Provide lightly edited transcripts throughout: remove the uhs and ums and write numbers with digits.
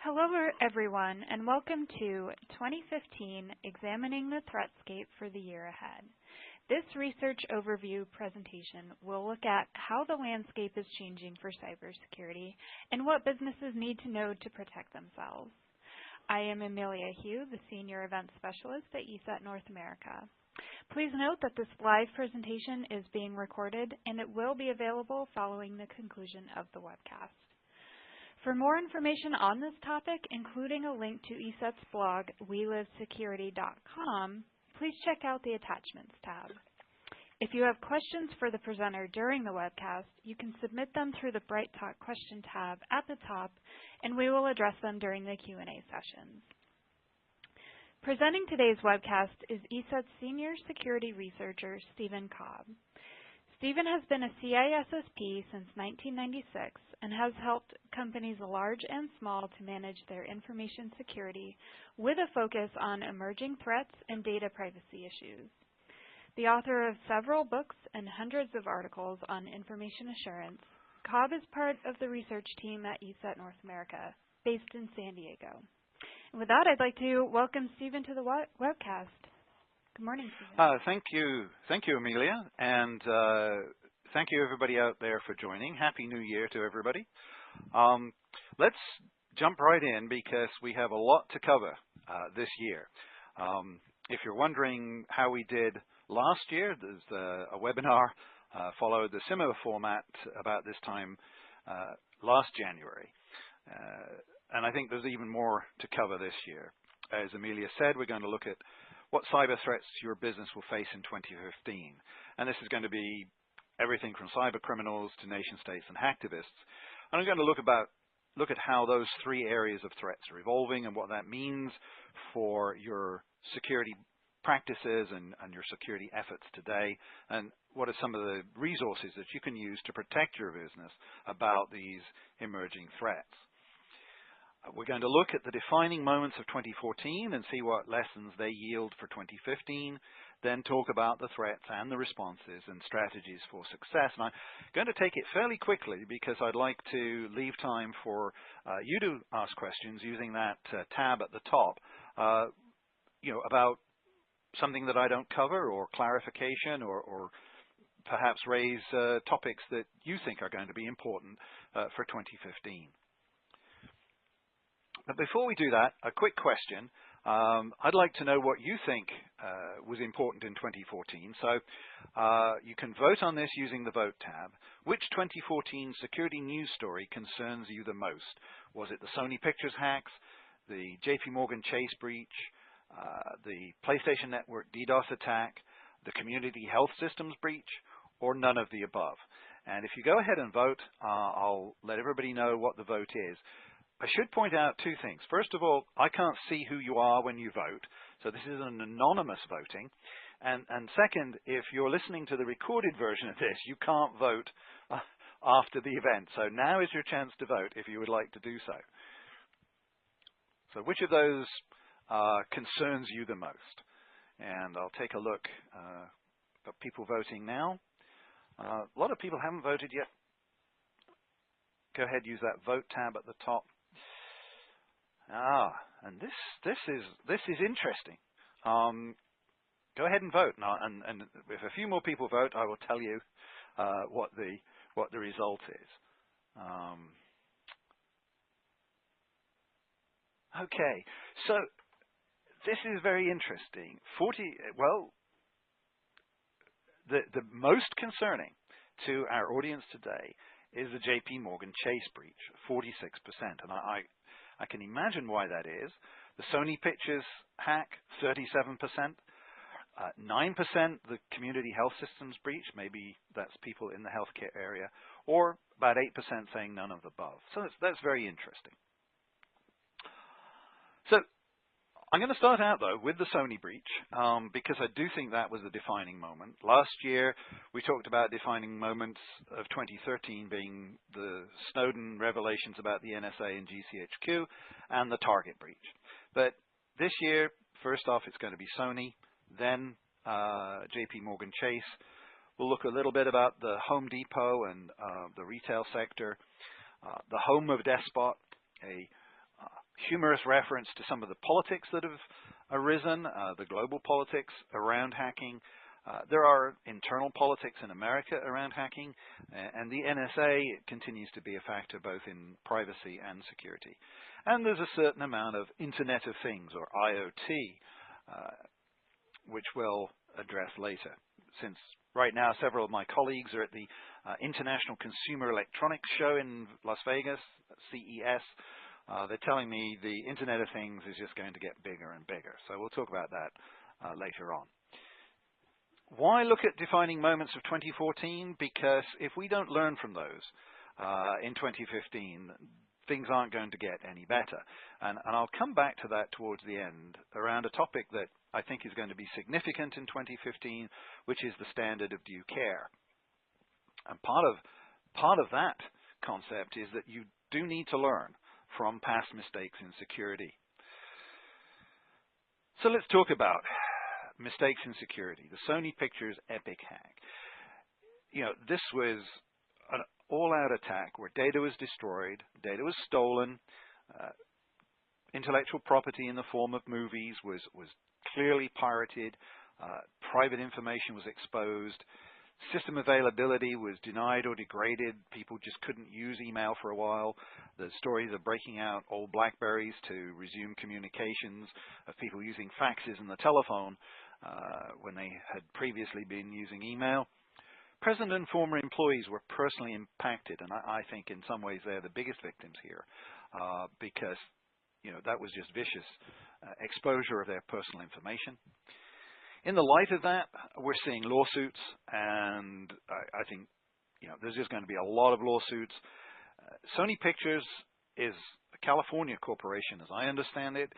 Hello everyone, and welcome to 2015 Examining the Threatscape for the Year Ahead. This research overview presentation will look at how the landscape is changing for cybersecurity and what businesses need to know to protect themselves. I am Amelia Hugh, the Senior Events Specialist at ESET North America. Please note that this live presentation is being recorded and it will be available following the conclusion of the webcast. For more information on this topic, including a link to ESET's blog, welivesecurity.com, please check out the Attachments tab. If you have questions for the presenter during the webcast, you can submit them through the Bright Talk question tab at the top, and we will address them during the Q&A sessions. Presenting today's webcast is ESET's Senior Security Researcher, Stephen Cobb. Stephen has been a CISSP since 1996 and has helped companies large and small to manage their information security with a focus on emerging threats and data privacy issues. The author of several books and hundreds of articles on information assurance, Cobb is part of the research team at ESET North America, based in San Diego. And with that, I'd like to welcome Stephen to the webcast. Good morning, Stephen. Thank you, Amelia, and thank you everybody out there for joining. Happy New Year to everybody. Let's jump right in because we have a lot to cover this year. If you're wondering how we did last year, there's a webinar followed a similar format about this time last January. And I think there's even more to cover this year. As Amelia said, we're going to look at what cyber threats your business will face in 2015. And this is going to be everything from cyber criminals to nation states and hacktivists. And I'm going to look at how those three areas of threats are evolving and what that means for your security practices and your security efforts today, and what are some of the resources that you can use to protect your business about these emerging threats. We're going to look at the defining moments of 2014 and see what lessons they yield for 2015, then talk about the threats and the responses and strategies for success. And I'm going to take it fairly quickly because I'd like to leave time for you to ask questions using that tab at the top, about something that I don't cover or clarification or perhaps raise topics that you think are going to be important for 2015. But before we do that, a quick question. I'd like to know what you think was important in 2014. So you can vote on this using the Vote tab. Which 2014 security news story concerns you the most? Was it the Sony Pictures hacks, the JP Morgan Chase breach, the PlayStation Network DDoS attack, the Community Health Systems breach, or none of the above? And if you go ahead and vote, I'll let everybody know what the vote is. I should point out two things. First of all, I can't see who you are when you vote, so this is an anonymous voting. And second, if you're listening to the recorded version of this, you can't vote after the event. So now is your chance to vote if you would like to do so. So which of those concerns you the most? And I'll take a look at people voting now. A lot of people haven't voted yet. Go ahead, use that Vote tab at the top. And this is interesting. Go ahead and vote, and if a few more people vote, I will tell you what the result is. Okay, so this is very interesting. The most concerning to our audience today is the JP Morgan Chase breach, 46%, and I can imagine why that is. The Sony Pictures hack, 37%. 9% the Community Health Systems breach, maybe that's people in the healthcare area, or about 8% saying none of the above. So that's very interesting. So I'm going to start out, though, with the Sony breach, because I do think that was a defining moment. Last year, we talked about defining moments of 2013 being the Snowden revelations about the NSA and GCHQ and the Target breach. But this year, first off, it's going to be Sony, then JP Morgan Chase. We'll look a little bit about the Home Depot and the retail sector, the home of Despot, a humorous reference to some of the politics that have arisen, the global politics around hacking. There are internal politics in America around hacking, and the NSA continues to be a factor both in privacy and security. And there's a certain amount of Internet of Things, or IoT, which we'll address later. Since right now several of my colleagues are at the International Consumer Electronics Show in Las Vegas, CES, they're telling me the Internet of Things is just going to get bigger and bigger. So we'll talk about that later on. Why look at defining moments of 2014? Because if we don't learn from those in 2015, things aren't going to get any better. And I'll come back to that towards the end around a topic that I think is going to be significant in 2015, which is the standard of due care. And part of that concept is that you do need to learn from past mistakes in security. So let's talk about mistakes in security. The Sony Pictures epic hack. This was an all-out attack where data was destroyed, data was stolen, intellectual property in the form of movies was clearly pirated, private information was exposed, system availability was denied or degraded, people just couldn't use email for a while. The stories of breaking out old Blackberries to resume communications, of people using faxes and the telephone when they had previously been using email. Present and former employees were personally impacted, and I think in some ways they're the biggest victims here because that was just vicious exposure of their personal information. In the light of that, we're seeing lawsuits, and I think there's just going to be a lot of lawsuits. Sony Pictures is a California corporation, as I understand it,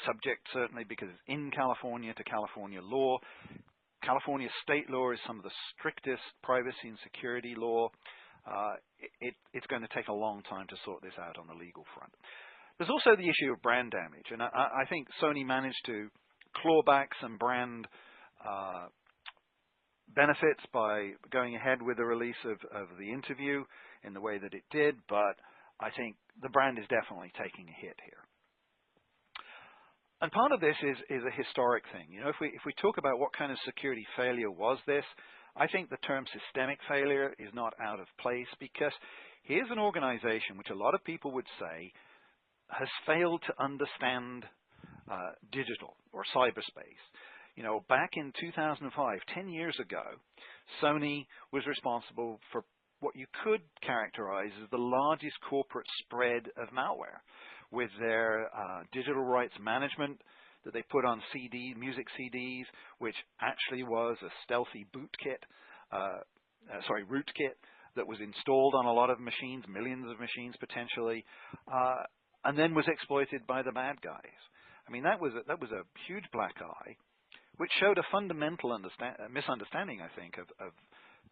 subject certainly because it's in California to California law. California state law is some of the strictest privacy and security law. It's going to take a long time to sort this out on the legal front. There's also the issue of brand damage, and I think Sony managed to claw back some brand benefits by going ahead with the release of the interview in the way that it did, but I think the brand is definitely taking a hit here. And part of this is a historic thing. If we talk about what kind of security failure was this, I think the term systemic failure is not out of place, because here's an organization which a lot of people would say has failed to understand digital or cyberspace. Back in 2005, 10 years ago, Sony was responsible for what you could characterize as the largest corporate spread of malware, with their digital rights management that they put on music CDs, which actually was a stealthy rootkit that was installed on a lot of machines, millions of machines potentially, and then was exploited by the bad guys. I mean, that was a huge black eye, which showed a fundamental misunderstanding, I think, of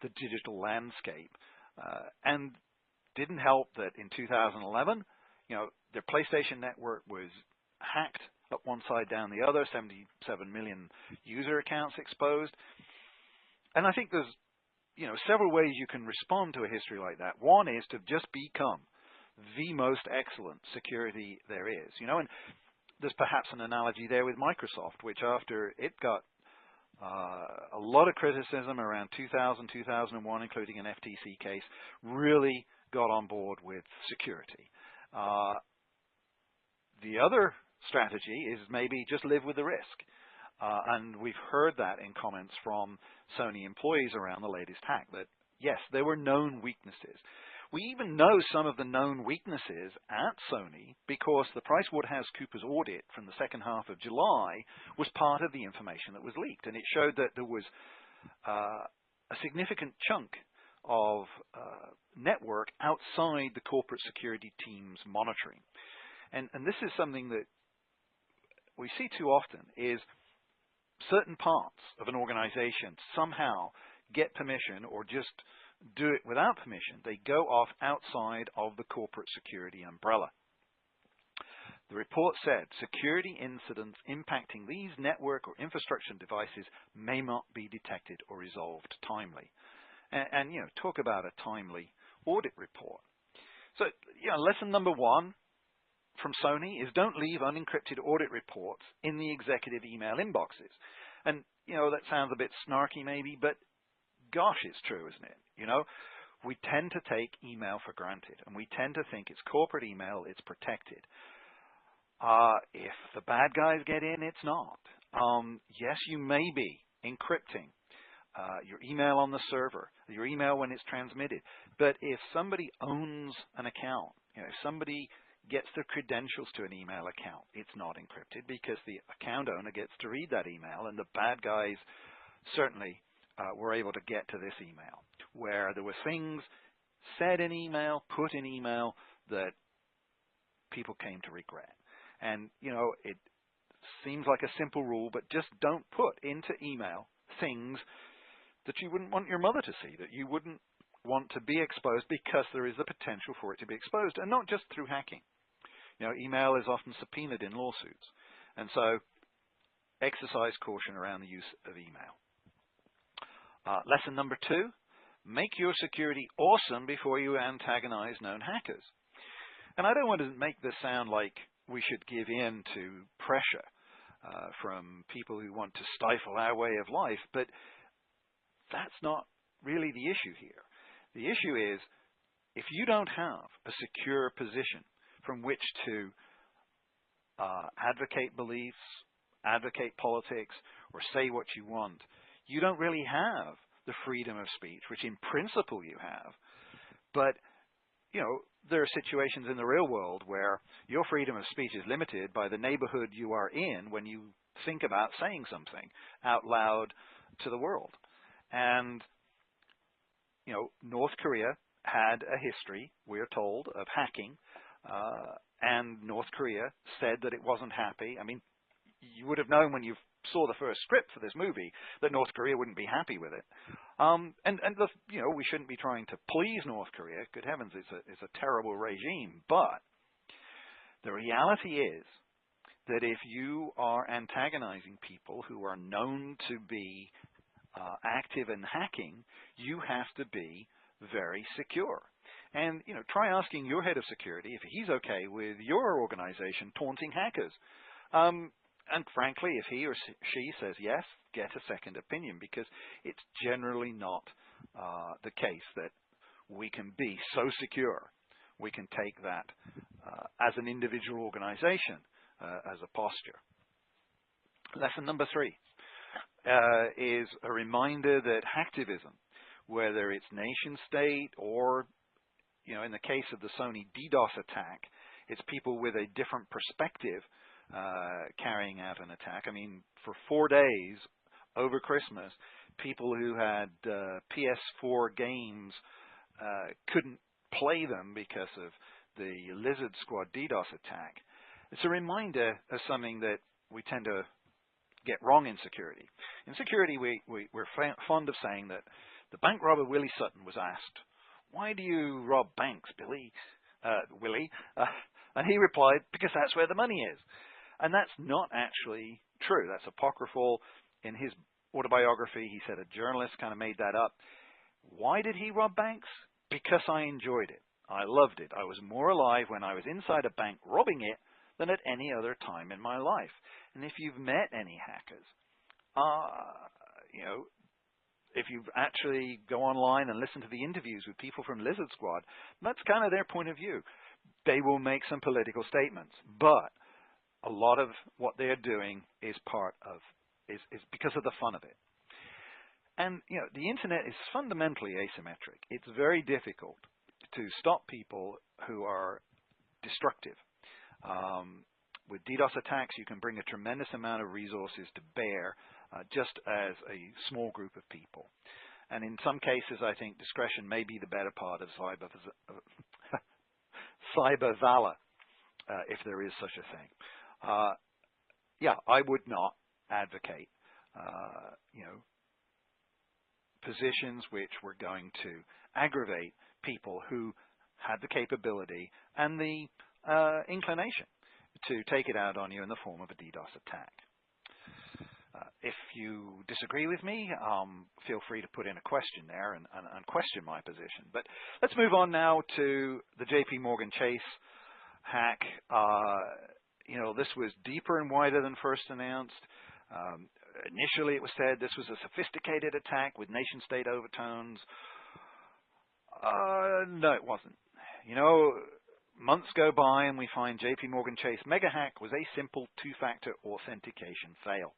the digital landscape, and didn't help that in 2011, their PlayStation network was hacked up one side, down the other, 77 million user accounts exposed. And I think there's, several ways you can respond to a history like that. One is to just become the most excellent security there is, and there's perhaps an analogy there with Microsoft, which after it got a lot of criticism around 2000, 2001, including an FTC case, really got on board with security. The other strategy is maybe just live with the risk. And we've heard that in comments from Sony employees around the latest hack, that yes, there were known weaknesses. We even know some of the known weaknesses at Sony because the PricewaterhouseCoopers audit from the second half of July was part of the information that was leaked. And it showed that there was a significant chunk of network outside the corporate security team's monitoring. And this is something that we see too often, is certain parts of an organization somehow get permission or just do it without permission. They go off outside of the corporate security umbrella. The report said security incidents impacting these network or infrastructure devices may not be detected or resolved timely. And talk about a timely audit report. So, lesson number one from Sony is don't leave unencrypted audit reports in the executive email inboxes. And, that sounds a bit snarky maybe, but gosh, it's true, isn't it? We tend to take email for granted, and we tend to think it's corporate email, it's protected. If the bad guys get in, it's not. Yes, you may be encrypting your email on the server, your email when it's transmitted. But if somebody owns an account, if somebody gets the credentials to an email account, it's not encrypted because the account owner gets to read that email, and the bad guys certainly were able to get to this email, where there were things said in email, put in email, that people came to regret. And, it seems like a simple rule, but just don't put into email things that you wouldn't want your mother to see, that you wouldn't want to be exposed, because there is the potential for it to be exposed, and not just through hacking. Email is often subpoenaed in lawsuits. And so exercise caution around the use of email. Lesson number 2, make your security awesome before you antagonize known hackers. And I don't want to make this sound like we should give in to pressure from people who want to stifle our way of life, but that's not really the issue here. The issue is, if you don't have a secure position from which to advocate beliefs, advocate politics, or say what you want, you don't really have the freedom of speech, which in principle you have. But, there are situations in the real world where your freedom of speech is limited by the neighborhood you are in when you think about saying something out loud to the world. And, North Korea had a history, we're told, of hacking, and North Korea said that it wasn't happy. I mean, you would have known when you saw the first script for this movie that North Korea wouldn't be happy with it. We shouldn't be trying to please North Korea. Good heavens, it's a terrible regime. But the reality is that if you are antagonizing people who are known to be active in hacking, you have to be very secure. And, try asking your head of security if he's okay with your organization taunting hackers. And frankly, if he or she says yes, get a second opinion, because it's generally not the case that we can be so secure. We can take that as an individual organization, as a posture. Lesson number 3 is a reminder that hacktivism, whether it's nation state or, in the case of the Sony DDoS attack, it's people with a different perspective carrying out an attack. I mean, for 4 days over Christmas, people who had PS4 games couldn't play them because of the Lizard Squad DDoS attack. It's a reminder of something that we tend to get wrong in security. In security, we're fond of saying that the bank robber Willie Sutton was asked, "Why do you rob banks, Willie?" And he replied, "Because that's where the money is." And that's not actually true. That's apocryphal. In his autobiography, he said a journalist kind of made that up. Why did he rob banks? Because I enjoyed it. I loved it. I was more alive when I was inside a bank robbing it than at any other time in my life. And if you've met any hackers, if you actually go online and listen to the interviews with people from Lizard Squad, that's kind of their point of view. They will make some political statements, but a lot of what they're doing is is because of the fun of it. And, the internet is fundamentally asymmetric. It's very difficult to stop people who are destructive. With DDoS attacks, you can bring a tremendous amount of resources to bear just as a small group of people. And in some cases, I think discretion may be the better part of cyber valor, if there is such a thing. I would not advocate, positions which were going to aggravate people who had the capability and the inclination to take it out on you in the form of a DDoS attack. If you disagree with me, feel free to put in a question there and question my position. But let's move on now to the JP Morgan Chase hack, you know, this was deeper and wider than first announced. Initially, it was said this was a sophisticated attack with nation-state overtones. No, it wasn't. You know, months go by and we find JP Morgan Chase mega hack was a simple two-factor authentication fail.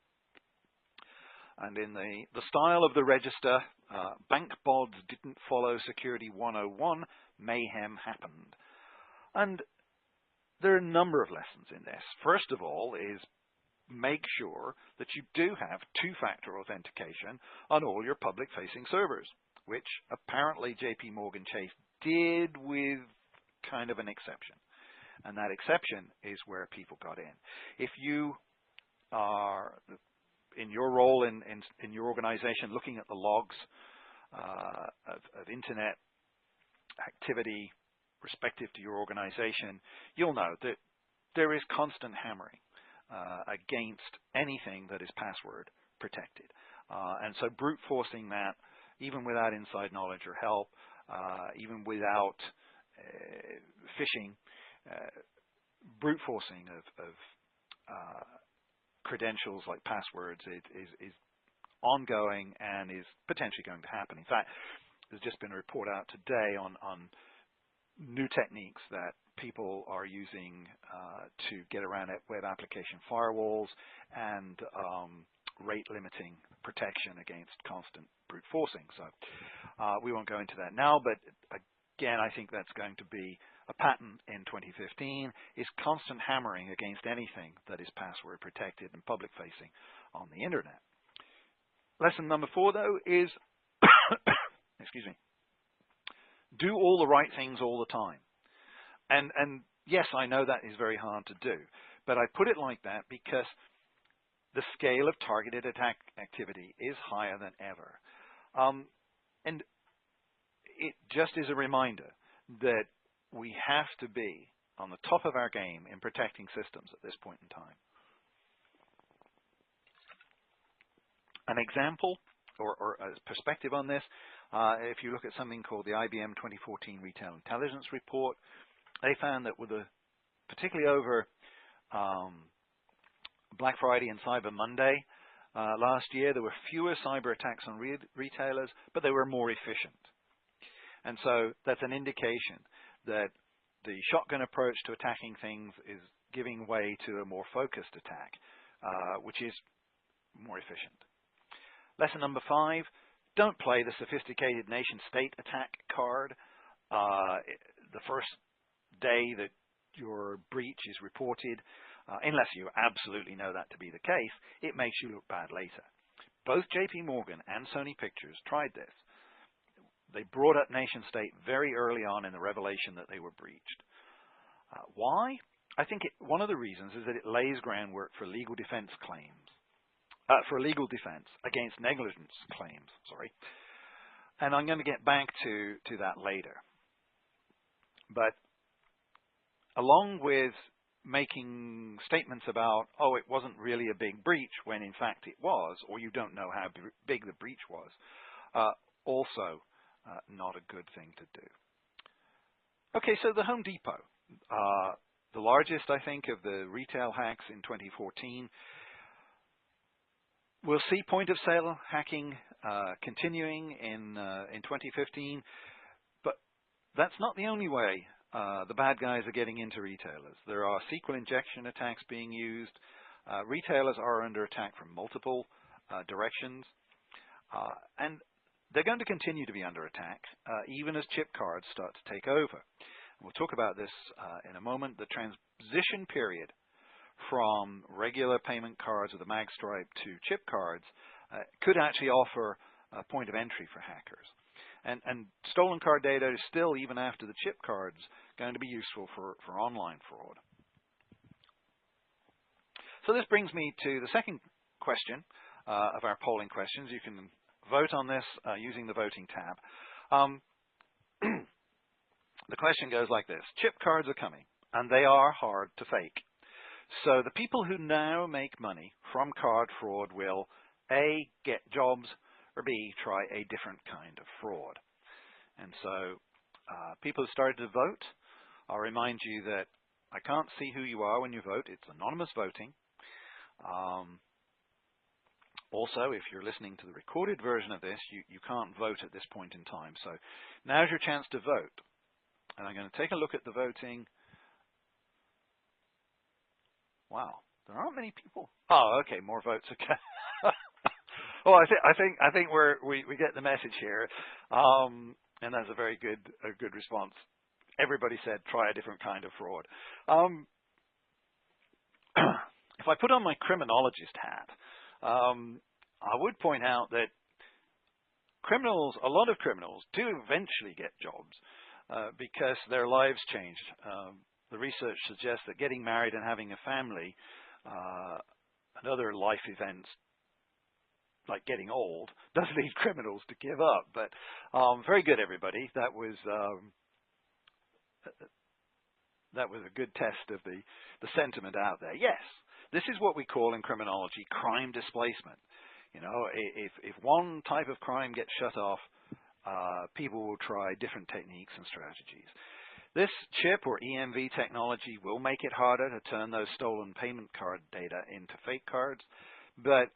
And in the style of the register, bank bods didn't follow Security 101, mayhem happened. And there are a number of lessons in this. First of all is make sure that you do have two-factor authentication on all your public-facing servers, which apparently JP Morgan Chase did with kind of an exception. And that exception is where people got in. If you are, in your role in your organization, looking at the logs of Internet activity respective to your organization, you'll know that there is constant hammering against anything that is password protected. And so brute forcing that, even without inside knowledge or help, even without phishing, brute forcing of credentials like passwords is ongoing and is potentially going to happen. In fact, there's just been a report out today on new techniques that people are using to get around web application firewalls and rate limiting protection against constant brute forcing. So we won't go into that now, but again, I think that's going to be a pattern in 2015, is constant hammering against anything that is password protected and public facing on the internet. Lesson number 4, though, is excuse me, do all the right things all the time. And yes, I know that is very hard to do, but I put it like that because the scale of targeted attack activity is higher than ever. And it just is a reminder that we have to be on the top of our game in protecting systems at this point in time. An example or a perspective on this, if you look at something called the IBM 2014 Retail Intelligence Report, they found that particularly over Black Friday and Cyber Monday last year, there were fewer cyber attacks on retailers, but they were more efficient. And so that's an indication that the shotgun approach to attacking things is giving way to a more focused attack, which is more efficient. Lesson number 5, don't play the sophisticated nation-state attack card. The first day that your breach is reported, unless you absolutely know that to be the case, it makes you look bad later. Both JP Morgan and Sony Pictures tried this. They brought up nation-state very early on in the revelation that they were breached. Why? I think one of the reasons is that it lays groundwork for legal defense claims, for legal defense against negligence claims, sorry. And I'm going to get back to that later. But along with making statements about, oh, it wasn't really a big breach when in fact it was, or you don't know how big the breach was, also not a good thing to do. Okay, so the Home Depot, the largest, I think, of the retail hacks in 2014. We'll see point-of-sale hacking continuing in 2015, but that's not the only way the bad guys are getting into retailers. There are SQL injection attacks being used. Retailers are under attack from multiple directions, and they're going to continue to be under attack, even as chip cards start to take over. We'll talk about this in a moment. The transition period from regular payment cards with a mag stripe to chip cards could actually offer a point of entry for hackers. And stolen card data is still, even after the chip cards, going to be useful for online fraud. So this brings me to the second question of our polling questions. You can vote on this using the voting tab. The question goes like this. Chip cards are coming, and they are hard to fake. So the people who now make money from card fraud will A, get jobs, or B, try a different kind of fraud. And so people who started to vote, I'll remind you that I can't see who you are when you vote. It's anonymous voting. Also, if you're listening to the recorded version of this, you can't vote at this point in time. So now's your chance to vote. And I'm going to take a look at the voting. Wow, there aren't many people. Oh, okay, more votes. Okay. Well, I think we get the message here, and that's a very good response. Everybody said try a different kind of fraud. If I put on my criminologist hat, I would point out that a lot of criminals do eventually get jobs because their lives changed. The research suggests that getting married and having a family and other life events like getting old does lead criminals to give up. But very good, everybody. That was a good test of the sentiment out there. Yes, this is what we call in criminology crime displacement. You know, if one type of crime gets shut off, people will try different techniques and strategies. This chip or EMV technology will make it harder to turn those stolen payment card data into fake cards, but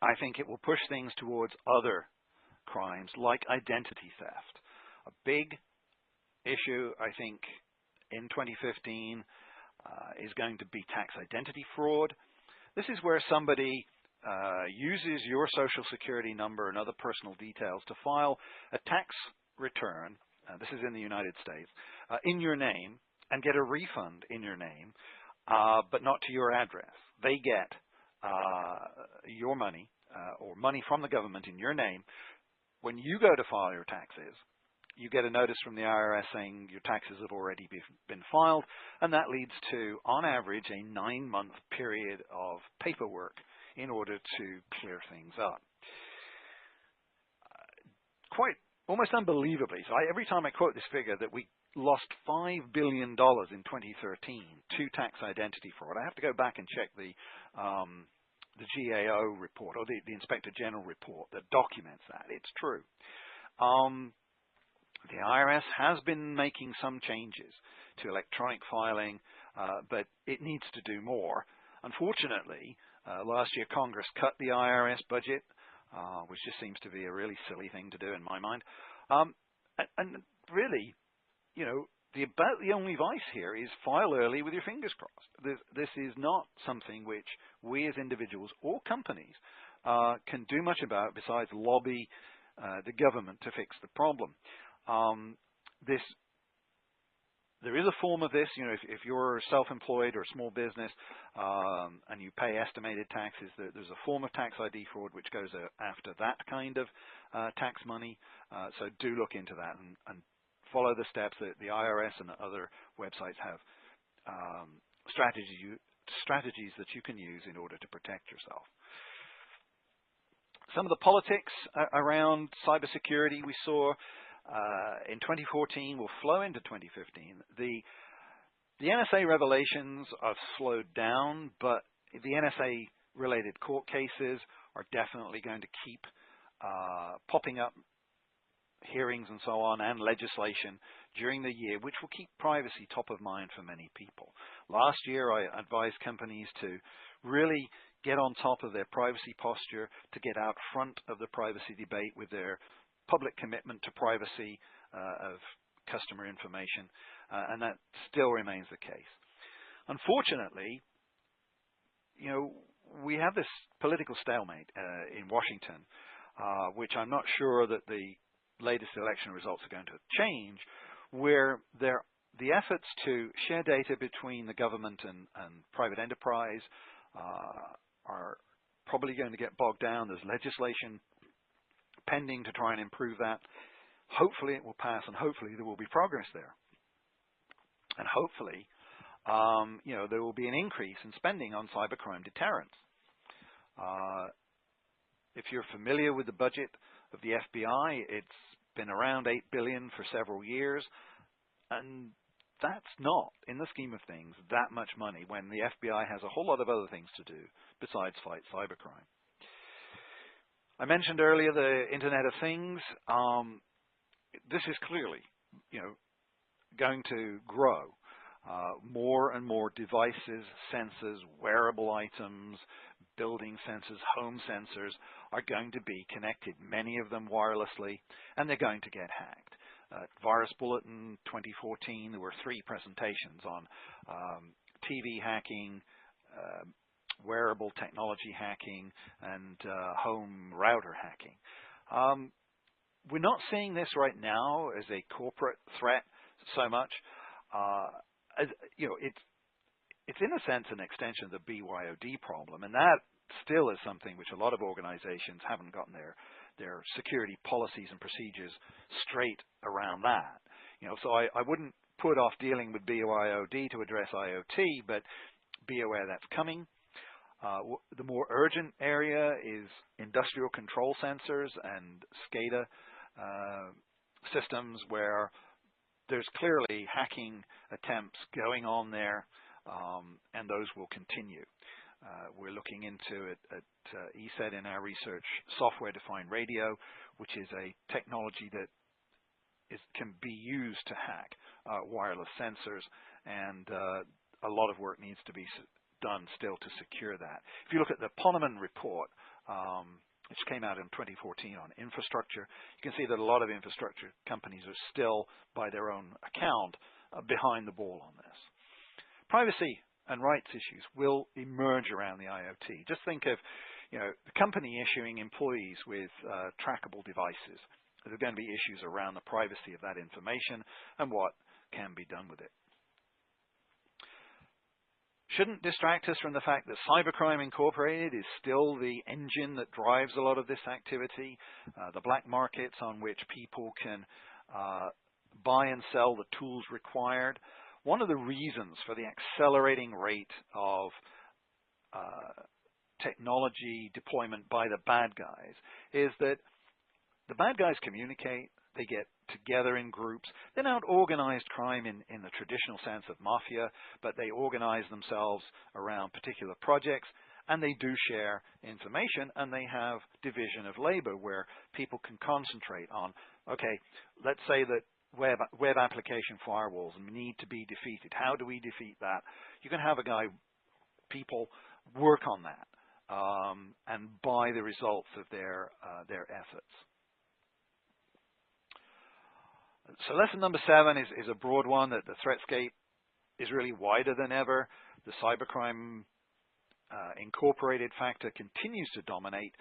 I think it will push things towards other crimes like identity theft. A big issue, I think, in 2015 is going to be tax identity fraud. This is where somebody uses your social security number and other personal details to file a tax return, this is in the United States, in your name and get a refund in your name, but not to your address. They get your money or money from the government in your name. When you go to file your taxes, you get a notice from the IRS saying your taxes have already been filed, and that leads to, on average, a 9-month period of paperwork in order to clear things up. Quite almost unbelievably, so every time I quote this figure that we lost $5 billion in 2013 to tax identity fraud, I have to go back and check the GAO report or the Inspector General report that documents that. It's true. The IRS has been making some changes to electronic filing, but it needs to do more. Unfortunately, last year Congress cut the IRS budget, which just seems to be a really silly thing to do in my mind. And really, you know, about the only vice here is file early with your fingers crossed. This is not something which we as individuals or companies can do much about besides lobby the government to fix the problem. There is a form of this, you know, if you're self-employed or a small business and you pay estimated taxes, there's a form of tax ID fraud which goes after that kind of tax money. So do look into that and follow the steps that the IRS and other websites have strategies that you can use in order to protect yourself. Some of the politics around cybersecurity we saw in 2014 will flow into 2015. The NSA revelations have slowed down, but the NSA-related court cases are definitely going to keep popping up, hearings and so on, and legislation during the year, which will keep privacy top of mind for many people. Last year, I advised companies to really get on top of their privacy posture, to get out front of the privacy debate with their public commitment to privacy of customer information, and that still remains the case. Unfortunately, you know, we have this political stalemate in Washington, which I'm not sure that the latest election results are going to change, where the efforts to share data between the government and private enterprise are probably going to get bogged down. There's legislation pending to try and improve that. Hopefully it will pass, and hopefully there will be progress there. And hopefully, you know, there will be an increase in spending on cybercrime deterrence. If you're familiar with the budget of the FBI, it's been around $8 billion for several years, and that's not, in the scheme of things, that much money when the FBI has a whole lot of other things to do besides fight cybercrime. I mentioned earlier the Internet of Things. This is clearly, you know, going to grow. more and more devices, sensors, wearable items, building sensors, home sensors are going to be connected, many of them wirelessly, and they're going to get hacked. Virus Bulletin 2014, there were 3 presentations on TV hacking, wearable technology hacking, and home router hacking. We're not seeing this right now as a corporate threat so much. It's in a sense an extension of the BYOD problem, and that still is something which a lot of organizations haven't gotten their security policies and procedures straight around that. So I wouldn't put off dealing with BYOD to address IoT, but be aware that's coming. The more urgent area is industrial control sensors and SCADA systems, where there's clearly hacking attempts going on there, and those will continue. We're looking into it at ESET in our research, software-defined radio, which is a technology that can be used to hack wireless sensors, and a lot of work needs to be done still to secure that. If you look at the Poneman report, which came out in 2014 on infrastructure, you can see that a lot of infrastructure companies are still, by their own account, behind the ball on this. Privacy and rights issues will emerge around the IoT. Just think of, the company issuing employees with trackable devices. There are going to be issues around the privacy of that information and what can be done with it. Shouldn't distract us from the fact that Cybercrime Incorporated is still the engine that drives a lot of this activity, the black markets on which people can buy and sell the tools required. One of the reasons for the accelerating rate of technology deployment by the bad guys is that the bad guys communicate, they get together in groups. They're not organized crime in the traditional sense of mafia, but they organize themselves around particular projects, and they do share information, and they have division of labor where people can concentrate on, okay, let's say that web application firewalls need to be defeated. How do we defeat that? You can have people work on that and buy the results of their efforts. So lesson number 7 is a broad one, that the Threatscape is really wider than ever. The Cybercrime Incorporated factor continues to dominate.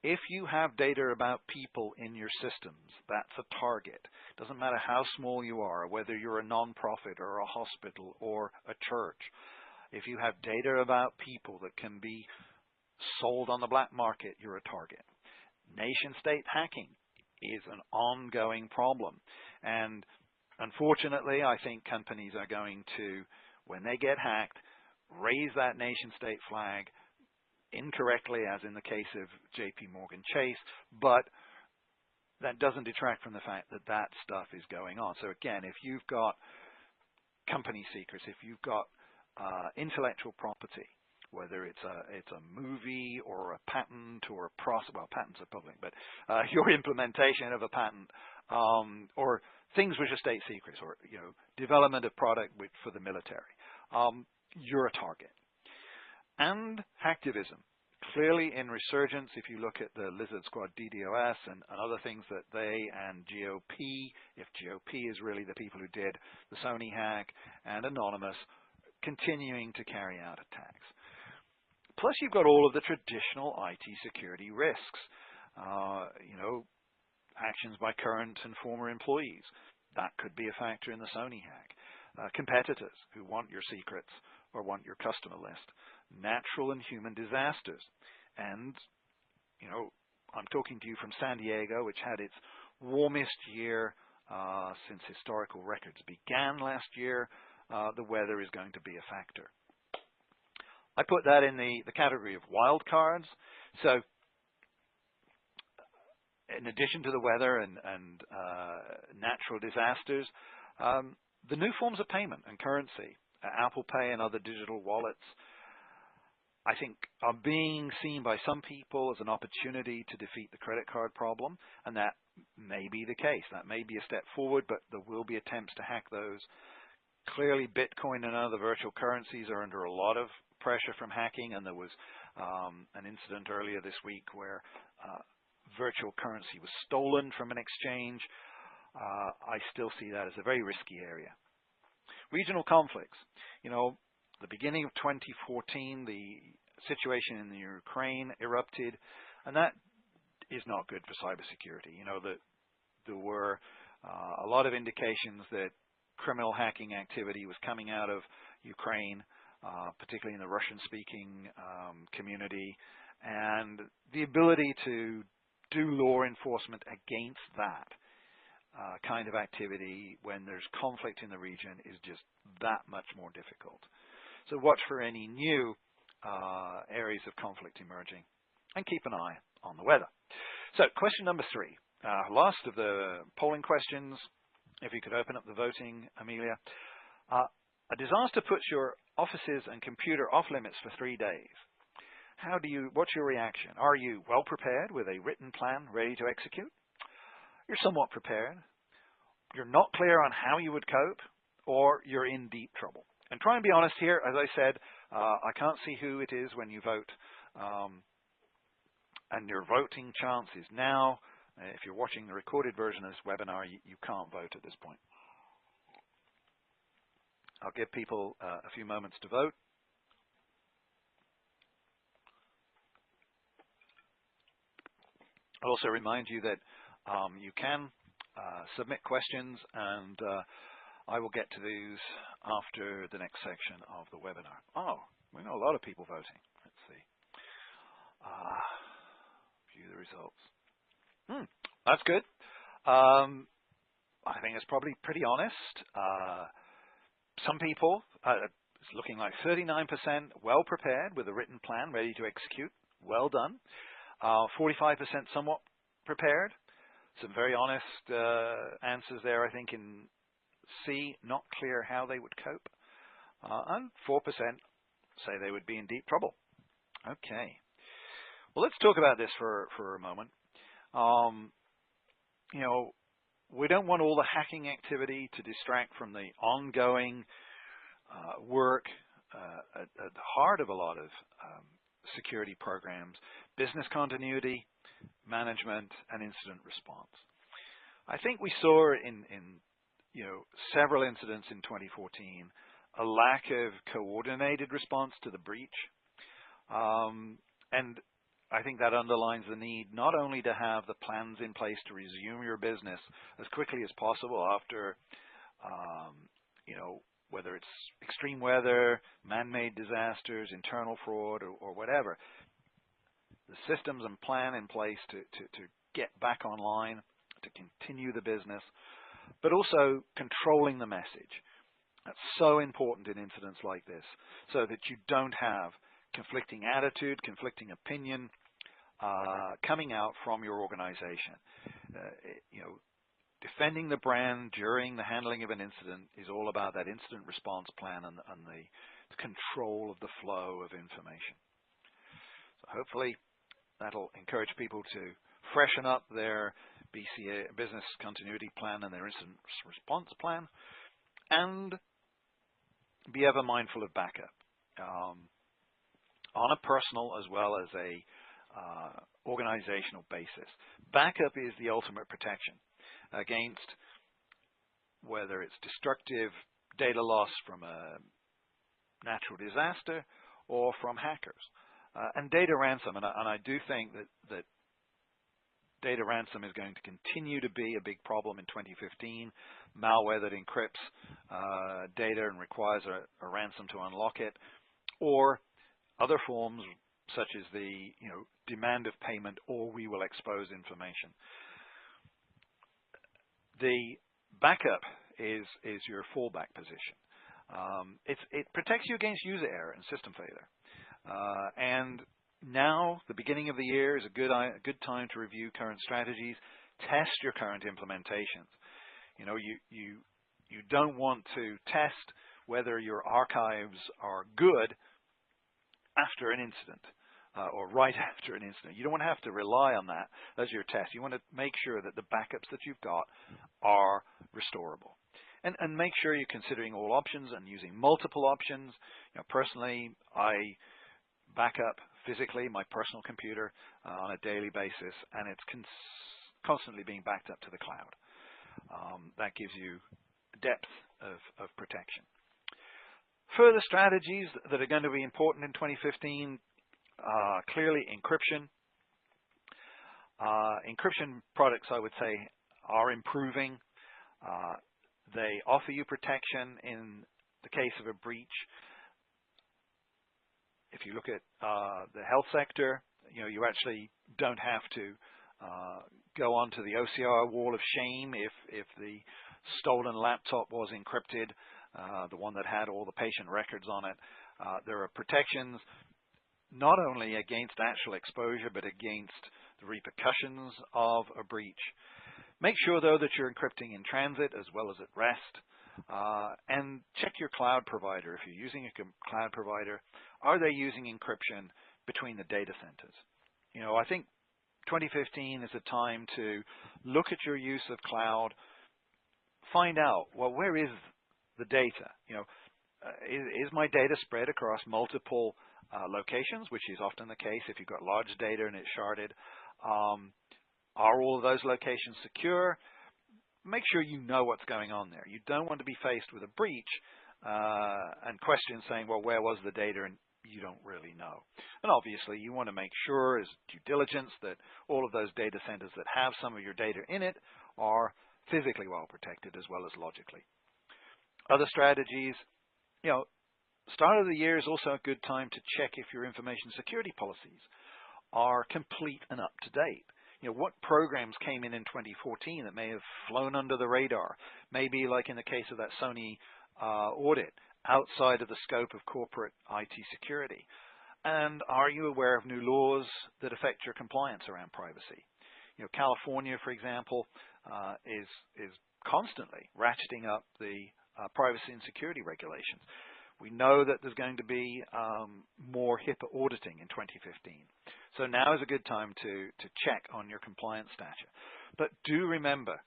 If you have data about people in your systems, that's a target. Doesn't matter how small you are, whether you're a non-profit or a hospital or a church. If you have data about people that can be sold on the black market, you're a target. Nation-state hacking is an ongoing problem. And unfortunately, I think companies are going to, when they get hacked, raise that nation-state flag incorrectly, as in the case of JP Morgan Chase, but that doesn't detract from the fact that that stuff is going on. So again, if you've got company secrets, if you've got intellectual property, whether it's a movie or a patent or a process, well, patents are public, but your implementation of a patent or things which are state secrets, or development of product for the military, you're a target. And hacktivism, clearly in resurgence. If you look at the Lizard Squad DDoS and other things that they and GOP, if GOP is really the people who did the Sony hack, and Anonymous, continuing to carry out attacks. Plus, you've got all of the traditional IT security risks. Actions by current and former employees. That could be a factor in the Sony hack. Competitors who want your secrets or want your customer list. Natural and human disasters. And, I'm talking to you from San Diego, which had its warmest year since historical records began last year. The weather is going to be a factor. I put that in the category of wildcards. So, in addition to the weather and natural disasters, the new forms of payment and currency, Apple Pay and other digital wallets, I think are being seen by some people as an opportunity to defeat the credit card problem, and that may be the case. That may be a step forward, but there will be attempts to hack those. Clearly, Bitcoin and other virtual currencies are under a lot of pressure from hacking, and there was an incident earlier this week where virtual currency was stolen from an exchange. I still see that as a very risky area. Regional conflicts. You know, the beginning of 2014, the situation in the Ukraine erupted, and that is not good for cybersecurity. You know, there were a lot of indications that criminal hacking activity was coming out of Ukraine, particularly in the Russian-speaking community, and the ability to do law enforcement against that kind of activity when there's conflict in the region is just that much more difficult. So watch for any new areas of conflict emerging, and keep an eye on the weather. So question number 3, last of the polling questions. If you could open up the voting, Amelia. A disaster puts your offices and computer off limits for 3 days. What's your reaction? Are you well prepared with a written plan ready to execute? You're somewhat prepared. You're not clear on how you would cope, or you're in deep trouble. And try and be honest here. As I said, I can't see who it is when you vote. And your voting chance is now. If you're watching the recorded version of this webinar, you can't vote at this point. I'll give people a few moments to vote. I'll also remind you that you can submit questions, and I will get to these after the next section of the webinar. Oh, we know a lot of people voting. Let's see. View the results. That's good. I think it's probably pretty honest. Some people, it's looking like 39% well prepared with a written plan ready to execute. Well done. 45% somewhat prepared. Some very honest answers there, I think, in C, not clear how they would cope. And 4% say they would be in deep trouble. Okay. Well, let's talk about this for a moment. You know, we don't want all the hacking activity to distract from the ongoing work at the heart of a lot of security programs: business continuity, management, and incident response. I think we saw in several incidents in 2014 a lack of coordinated response to the breach, and I think that underlines the need not only to have the plans in place to resume your business as quickly as possible after, whether it's extreme weather, man-made disasters, internal fraud, or whatever. The systems and plan in place to get back online, to continue the business, but also controlling the message. That's so important in incidents like this, so that you don't have conflicting attitude, conflicting opinion coming out from your organization. Defending the brand during the handling of an incident is all about that incident response plan and the control of the flow of information. So hopefully that'll encourage people to freshen up their BCA, business continuity plan, and their incident response plan, and be ever mindful of backup on a personal as well as a organizational basis. Backup is the ultimate protection against whether it's destructive data loss from a natural disaster or from hackers. And data ransom, and I do think that data ransom is going to continue to be a big problem in 2015. Malware that encrypts data and requires a ransom to unlock it, or other forms such as the demand of payment, or we will expose information. The backup is your fallback position. It protects you against user error and system failure. And now, the beginning of the year is a good time to review current strategies, test your current implementations. You don't want to test whether your archives are good after an incident or right after an incident. You don't want to have to rely on that as your test. You want to make sure that the backups that you've got are restorable. And make sure you're considering all options and using multiple options. Personally, I back up physically my personal computer on a daily basis, and it's constantly being backed up to the cloud. That gives you depth of protection. Further strategies that are going to be important in 2015, clearly encryption. Encryption products, I would say, are improving. They offer you protection in the case of a breach. If you look at the health sector, you actually don't have to go onto the OCR wall of shame if the stolen laptop was encrypted, the one that had all the patient records on it. There are protections not only against actual exposure, but against the repercussions of a breach. Make sure, though, that you're encrypting in transit as well as at rest. And check your cloud provider. If you're using a cloud provider, are they using encryption between the data centers? I think 2015 is a time to look at your use of cloud, find out, well, where is the data? Is my data spread across multiple locations, which is often the case if you've got large data and it's sharded. Are all of those locations secure? Make sure you know what's going on there. You don't want to be faced with a breach and questions saying, well, where was the data? And you don't really know. And obviously, you want to make sure as due diligence that all of those data centers that have some of your data in it are physically well protected as well as logically. Other strategies, start of the year is also a good time to check if your information security policies are complete and up to date. What programs came in 2014 that may have flown under the radar, maybe like in the case of that Sony audit, outside of the scope of corporate IT security? And are you aware of new laws that affect your compliance around privacy? California, for example, is constantly ratcheting up the privacy and security regulations. We know that there's going to be more HIPAA auditing in 2015. So now is a good time to check on your compliance stature. But do remember,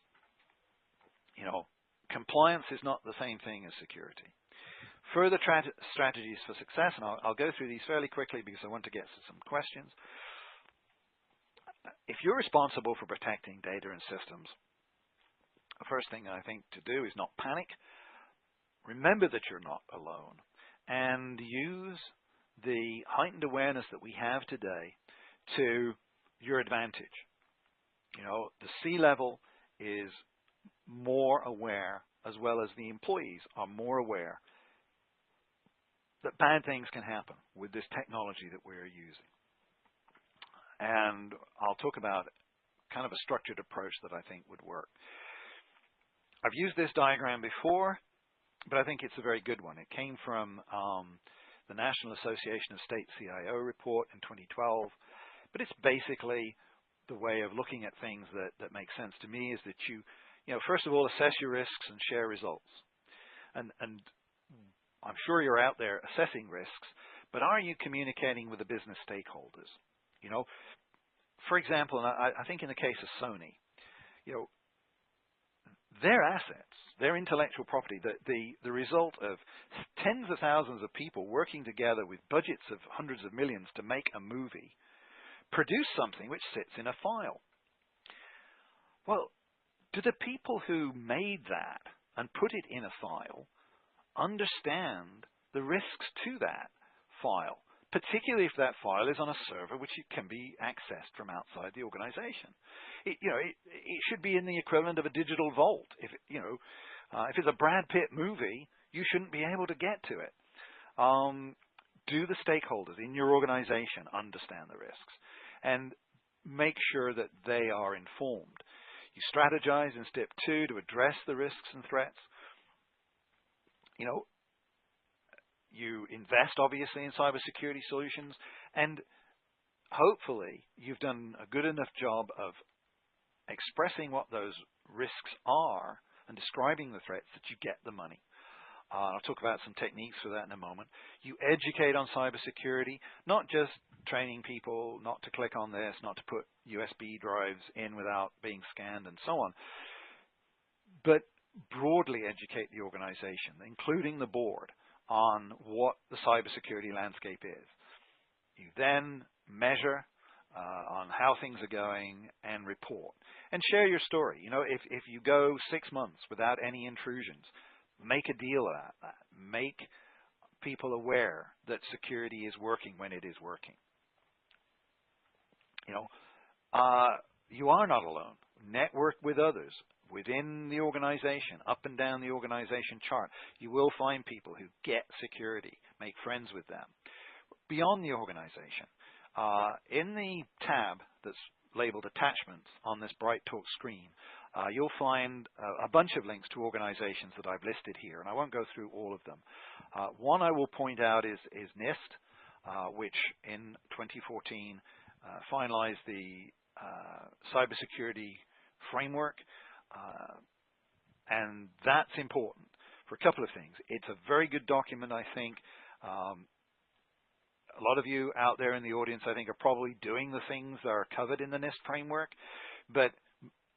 compliance is not the same thing as security. Further strategies for success, and I'll go through these fairly quickly because I want to get to some questions. If you're responsible for protecting data and systems, the first thing I think to do is not panic. Remember that you're not alone, and use the heightened awareness that we have today to your advantage. The C-level is more aware, as well as the employees are more aware that bad things can happen with this technology that we're using. And I'll talk about kind of a structured approach that I think would work. I've used this diagram before, but I think it's a very good one. It came from the National Association of State CIO report in 2012, but it's basically the way of looking at things that makes sense to me is that you first of all, assess your risks and share results. And I'm sure you're out there assessing risks, but are you communicating with the business stakeholders? For example, and I think in the case of Sony, their assets, their intellectual property, the result of tens of thousands of people working together with budgets of hundreds of millions to make a movie, produce something which sits in a file. Well, do the people who made that and put it in a file understand the risks to that file, particularly if that file is on a server which can be accessed from outside the organization? It should be in the equivalent of a digital vault. If it's a Brad Pitt movie, you shouldn't be able to get to it. Do the stakeholders in your organization understand the risks? And make sure that they are informed. You strategize in step 2 to address the risks and threats. You invest, obviously, in cybersecurity solutions, and hopefully you've done a good enough job of expressing what those risks are and describing the threats that you get the money. I'll talk about some techniques for that in a moment. You educate on cybersecurity, not just training people not to click on this, not to put USB drives in without being scanned and so on, but broadly educate the organization, including the board, on what the cybersecurity landscape is. You then measure on how things are going and report. And share your story. You know, if you go 6 months without any intrusions, make a deal out of that. Make people aware that security is working when it is working. You know, you are not alone. Network with others within the organization, up and down the organization chart. You will find people who get security. Make friends with them. Beyond the organization, in the tab that's labeled attachments on this Bright Talk screen, you'll find a bunch of links to organizations that I've listed here, and I won't go through all of them. One I will point out is NIST, which in 2014 finalized the cybersecurity framework, and that's important for a couple of things. It's a very good document, I think. A lot of you out there in the audience, I think, are probably doing the things that are covered in the NIST framework, but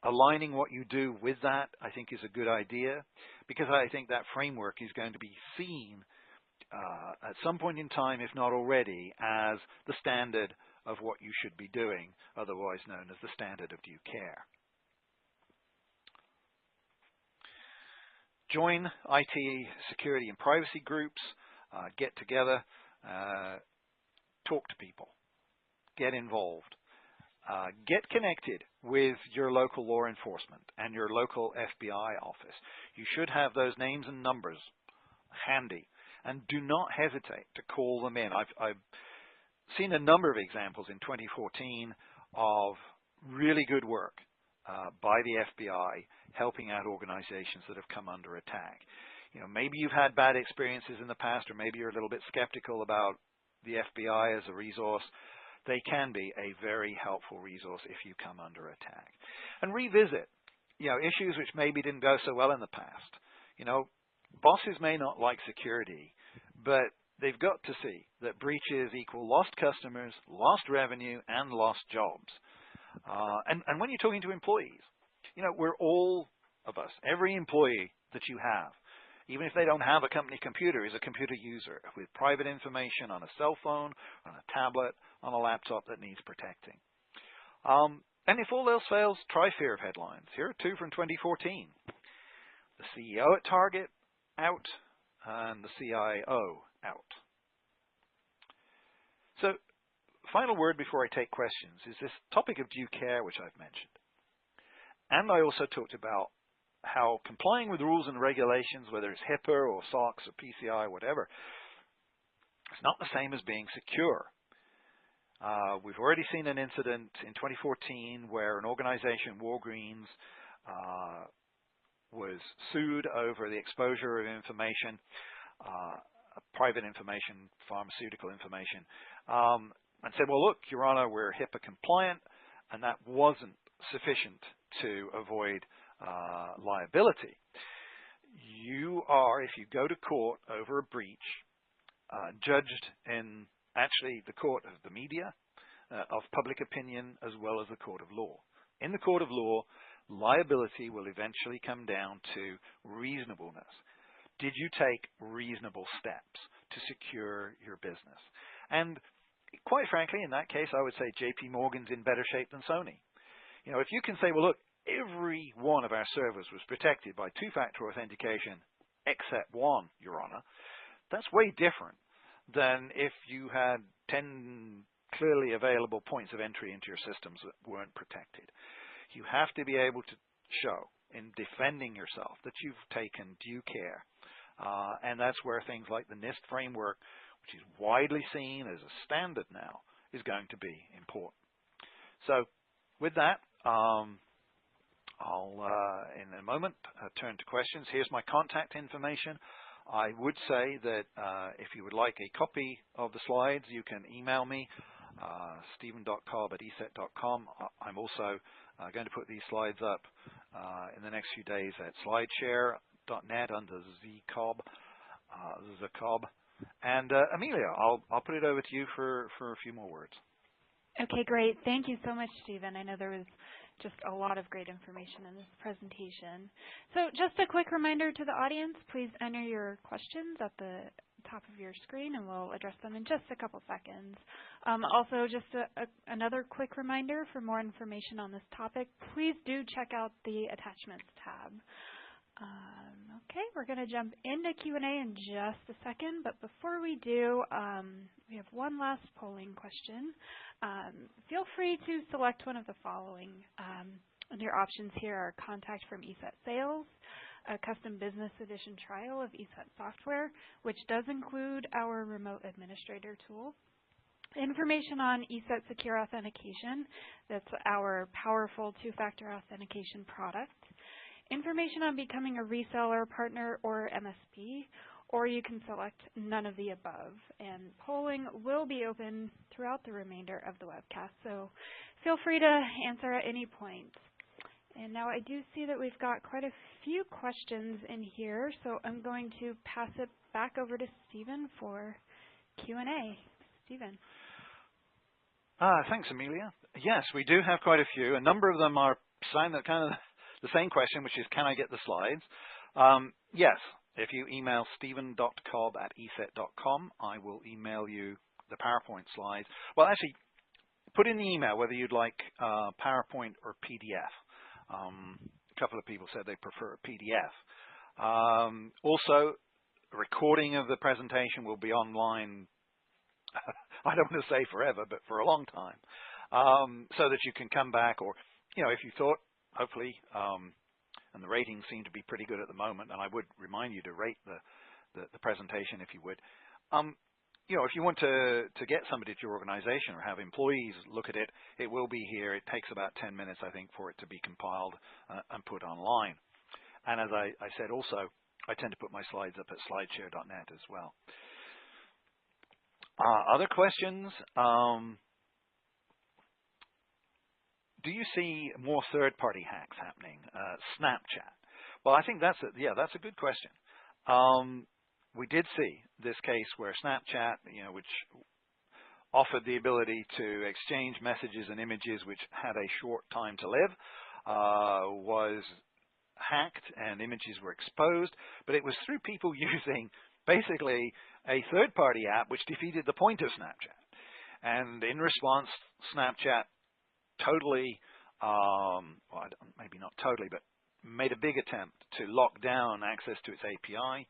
aligning what you do with that, I think, is a good idea, because I think that framework is going to be seen at some point in time, if not already, as the standard of what you should be doing, otherwise known as the standard of due care. Join IT security and privacy groups, get together, talk to people, get involved, get connected with your local law enforcement and your local FBI office. You should have those names and numbers handy, and do not hesitate to call them in. I've seen a number of examples in 2014 of really good work by the FBI helping out organizations that have come under attack. You know, maybe you've had bad experiences in the past, or maybe you're a little bit skeptical about the FBI as a resource. They can be a very helpful resource if you come under attack. And revisit, you know, issues which maybe didn't go so well in the past. You know, bosses may not like security, but they've got to see that breaches equal lost customers, lost revenue, and lost jobs. And when you're talking to employees, you know, we're all of us, every employee that you have, even if they don't have a company computer, is a computer user with private information on a cell phone, on a tablet, on a laptop that needs protecting. And if all else fails, try fear of headlines. Here are two from 2014. The CEO at Target, out, and the CIO, out. So, final word before I take questions is this topic of due care, which I've mentioned. And I also talked about how complying with rules and regulations, whether it's HIPAA or SOX or PCI, whatever, it's not the same as being secure. We've already seen an incident in 2014 where an organization, Walgreens, was sued over the exposure of information, private information, pharmaceutical information, and said, well, look, Your Honor, we're HIPAA compliant, and that wasn't sufficient to avoid liability. You are, if you go to court over a breach, judged in actually the court of the media, of public opinion, as well as the court of law. In the court of law, liability will eventually come down to reasonableness. Did you take reasonable steps to secure your business? And quite frankly, in that case, I would say JP Morgan's in better shape than Sony. You know, if you can say, well, look, every one of our servers was protected by two-factor authentication except one, Your Honor, that's way different than if you had 10 clearly available points of entry into your systems that weren't protected. You have to be able to show in defending yourself that you've taken due care. And that's where things like the NIST framework, which is widely seen as a standard now, is going to be important. So with that, I'll, in a moment, turn to questions. Here's my contact information. I would say that if you would like a copy of the slides, you can email me, stephen.cobb@eset.com. I'm also going to put these slides up in the next few days at slideshare.net under Cobb. And Amelia, I'll put it over to you for a few more words. Okay, great. Thank you so much, Stephen. I know there was just a lot of great information in this presentation. So just a quick reminder to the audience, please enter your questions at the top of your screen and we'll address them in just a couple seconds. Also, just another quick reminder, for more information on this topic, please do check out the Attachments tab. Okay, we're going to jump into Q&A in just a second, but before we do, we have one last polling question. Feel free to select one of the following. And your options here are contact from ESET sales, a custom business edition trial of ESET software, which does include our remote administrator tool, information on ESET secure authentication, that's our powerful two-factor authentication product, information on becoming a reseller, partner, or MSP, or you can select none of the above. And polling will be open throughout the remainder of the webcast, so feel free to answer at any point. And now I do see that we've got quite a few questions in here, so I'm going to pass it back over to Stephen for Q&A. Stephen. Thanks, Amelia. Yes, we do have quite a few. A number of them are kind of the same question, which is, can I get the slides? Yes, if you email stephen.cobb@eset.com, I will email you the PowerPoint slides. Well, actually, put in the email whether you'd like PowerPoint or PDF. A couple of people said they prefer a PDF. Also, a recording of the presentation will be online, I don't want to say forever, but for a long time, so that you can come back, or, you know, if you thought, hopefully, and the ratings seem to be pretty good at the moment, and I would remind you to rate the presentation if you would. You know, if you want to get somebody to your organization or have employees look at it, it will be here. It takes about 10 minutes, I think, for it to be compiled and put online. And as I said also, I tend to put my slides up at slideshare.net as well. Other questions? Do you see more third-party hacks happening? Snapchat. Well, I think that's a good question. We did see this case where Snapchat, you know, which offered the ability to exchange messages and images which had a short time to live, was hacked and images were exposed, but it was through people using basically a third-party app which defeated the point of Snapchat. And in response, Snapchat totally, well, maybe not totally, but made a big attempt to lock down access to its API.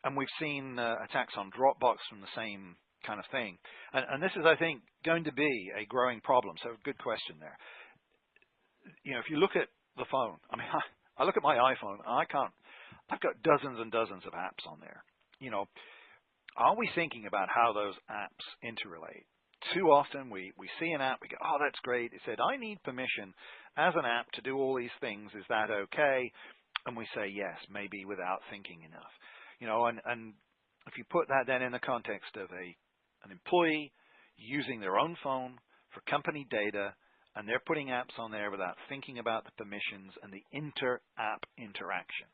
And we've seen attacks on Dropbox from the same kind of thing. And this is, I think, going to be a growing problem. So good question there. You know, if you look at the phone, I mean, I look at my iPhone, I've got dozens and dozens of apps on there. You know, are we thinking about how those apps interrelate? Too often we see an app, we go, oh, that's great. It said, I need permission as an app to do all these things. Is that okay? And we say yes, maybe without thinking enough. You know, and if you put that then in the context of an employee using their own phone for company data, and they're putting apps on there without thinking about the permissions and the inter-app interaction.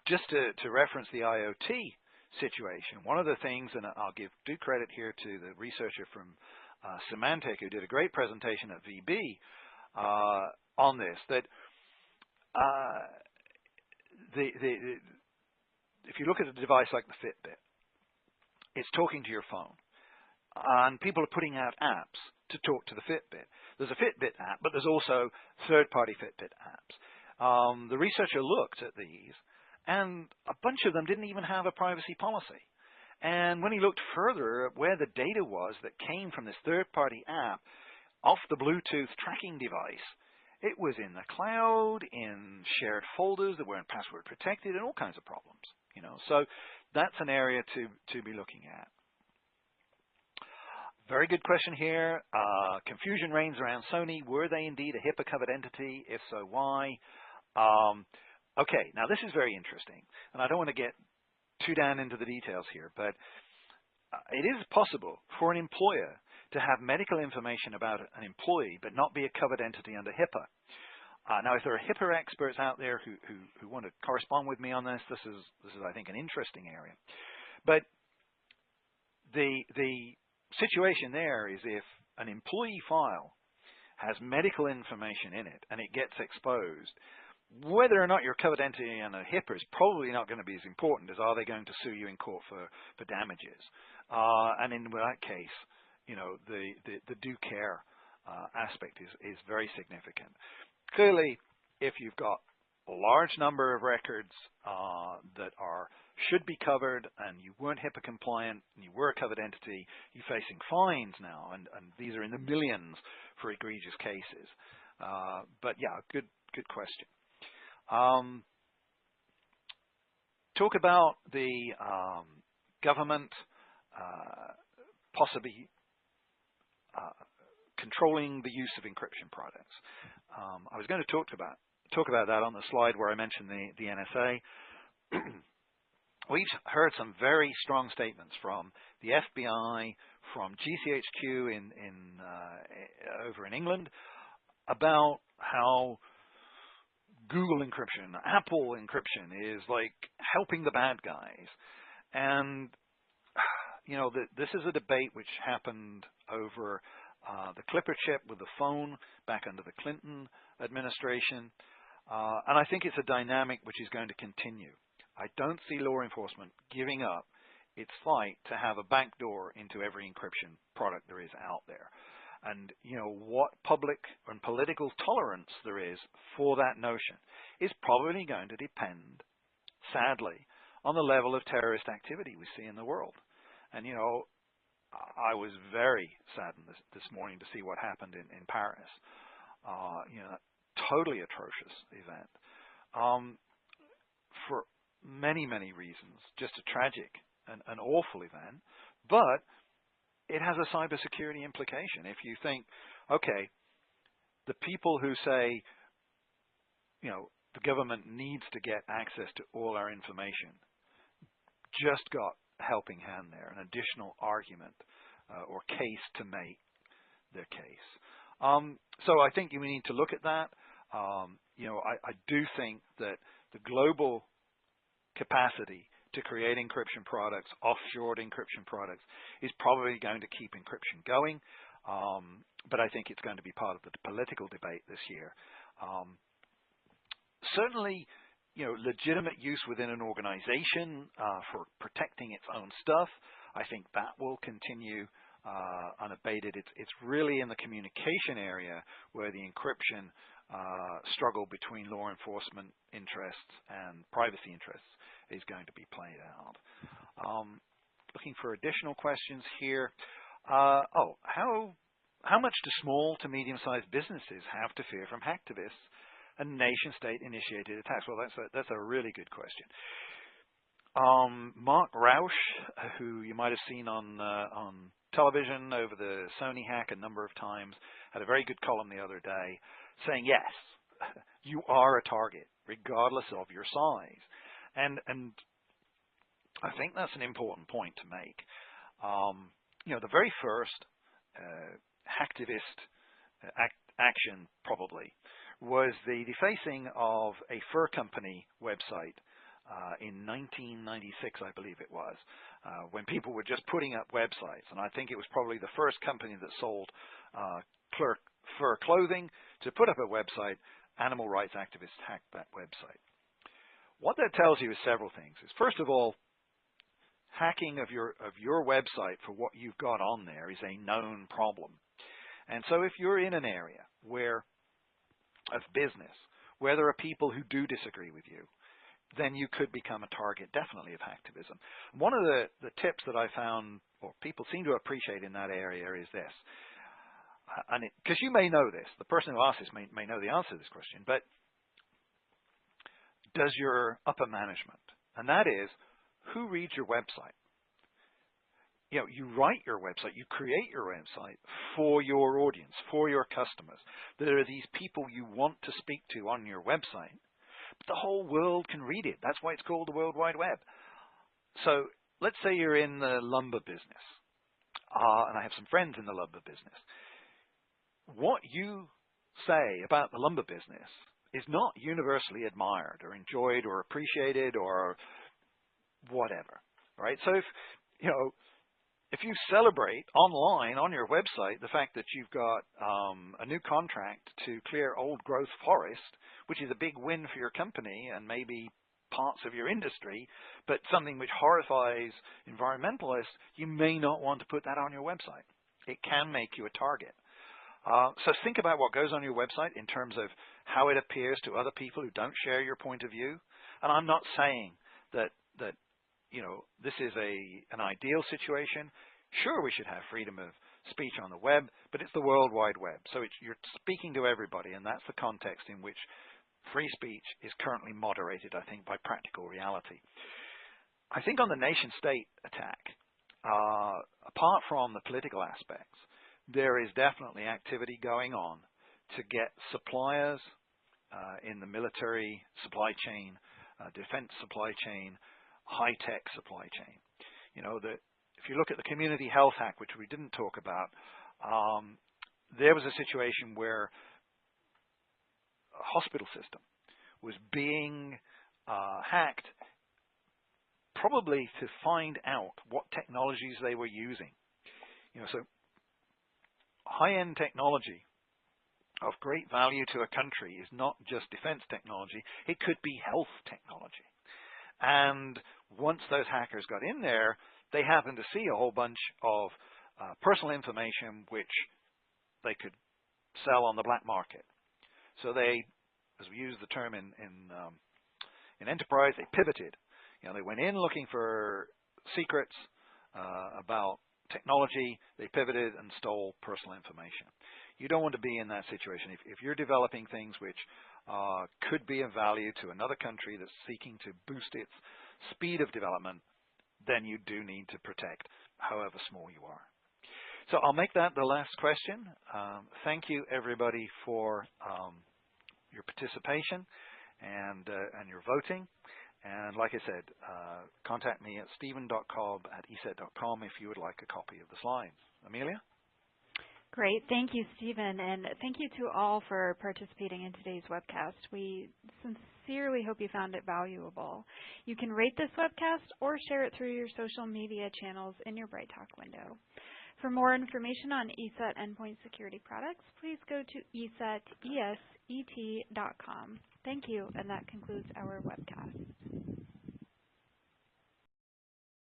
Just to reference the IoT situation, one of the things, and I'll give due credit here to the researcher from Symantec who did a great presentation at VB on this, that if you look at a device like the Fitbit, it's talking to your phone. And people are putting out apps to talk to the Fitbit. There's a Fitbit app, but there's also third-party Fitbit apps. The researcher looked at these, and a bunch of them didn't even have a privacy policy. And when he looked further at where the data was that came from this third-party app off the Bluetooth tracking device, it was in the cloud, in shared folders that weren't password protected, and all kinds of problems. You know, so that's an area to be looking at. Very good question here. Confusion reigns around Sony. Were they indeed a HIPAA-covered entity? If so, why? Okay, now this is very interesting, and I don't want to get too down into the details here, but it is possible for an employer to have medical information about an employee but not be a covered entity under HIPAA. Now, if there are HIPAA experts out there who want to correspond with me on this, this is I think, an interesting area. But the situation there is if an employee file has medical information in it and it gets exposed, whether or not you're covered entity and a HIPAA is probably not going to be as important as are they going to sue you in court for damages. And in that case, you know, the due care aspect is very significant. Clearly, if you've got a large number of records that should be covered and you weren't HIPAA compliant and you were a covered entity, you're facing fines now, and these are in the millions for egregious cases. But yeah, good question. Talk about the government possibly controlling the use of encryption products. I was going to talk about that on the slide where I mentioned the NSA. We've heard some very strong statements from the FBI, from GCHQ over in England, about how Google encryption, Apple encryption is like helping the bad guys. And, you know, this is a debate which happened over the Clipper chip with the phone back under the Clinton administration. And I think it's a dynamic which is going to continue. I don't see law enforcement giving up its fight to have a backdoor into every encryption product there is out there. And, you know, what public and political tolerance there is for that notion is probably going to depend, sadly, on the level of terrorist activity we see in the world. And, you know, I was very saddened this morning to see what happened in Paris. You know, totally atrocious event. For many, many reasons, just a tragic and an awful event, but it has a cybersecurity implication. If you think, okay, the people who say, you know, the government needs to get access to all our information, just got a helping hand there, an additional argument or case to make their case. So I think we need to look at that. You know, I do think that the global capacity to create encryption products, offshore encryption products, is probably going to keep encryption going. But I think it's going to be part of the political debate this year. Certainly, you know, legitimate use within an organization for protecting its own stuff, I think that will continue unabated. It's really in the communication area where the encryption struggle between law enforcement interests and privacy interests is going to be played out. Looking for additional questions here. How much do small to medium-sized businesses have to fear from hacktivists and nation-state-initiated attacks? Well, that's a really good question. Mark Rausch, who you might have seen on television over the Sony hack a number of times, had a very good column the other day saying, yes, you are a target, regardless of your size. And I think that's an important point to make. You know, the very first hacktivist action probably was the defacing of a fur company website in 1996, I believe it was, when people were just putting up websites. And I think it was probably the first company that sold fur clothing to put up a website. Animal rights activists hacked that website. What that tells you is several things. First of all, hacking of your website for what you've got on there is a known problem. And so if you're in an area of business where there are people who do disagree with you, then you could become a target, definitely, of hacktivism. One of the tips that I found, or people seem to appreciate in that area, is this. Because you may know this. The person who asked this may know the answer to this question. But does your upper management, and that is, who reads your website? You know, you write your website, you create your website for your audience, for your customers. There are these people you want to speak to on your website, but the whole world can read it. That's why it's called the World Wide Web. So let's say you're in the lumber business, and I have some friends in the lumber business. What you say about the lumber business is not universally admired or enjoyed or appreciated or whatever, right? So if, you know, if you celebrate online on your website the fact that you've got a new contract to clear old growth forest, which is a big win for your company and maybe parts of your industry, but something which horrifies environmentalists, you may not want to put that on your website. It can make you a target. So think about what goes on your website in terms of how it appears to other people who don't share your point of view. And I'm not saying that this is an ideal situation. Sure, we should have freedom of speech on the web, but it's the World Wide Web. So you're speaking to everybody, and that's the context in which free speech is currently moderated, I think, by practical reality. I think on the nation-state attack, apart from the political aspects, there is definitely activity going on to get suppliers in the military supply chain, defense supply chain, high-tech supply chain. If you look at the community health hack, which we didn't talk about, there was a situation where a hospital system was being hacked, probably to find out what technologies they were using. So high-end technology of great value to a country is not just defense technology, it could be health technology. And once those hackers got in there, they happened to see a whole bunch of personal information which they could sell on the black market. So they, as we use the term in enterprise, they pivoted. They went in looking for secrets about technology, they pivoted and stole personal information. You don't want to be in that situation. If you're developing things which could be of value to another country that's seeking to boost its speed of development, then you do need to protect however small you are. So I'll make that the last question. Thank you, everybody, for your participation and your voting. And like I said, contact me at stephen.cobb@eset.com if you would like a copy of the slides. Amelia? Great. Thank you, Stephen. And thank you to all for participating in today's webcast. We sincerely hope you found it valuable. You can rate this webcast or share it through your social media channels in your BrightTalk window. For more information on ESET endpoint security products, please go to eset.com. Thank you, and that concludes our webcast.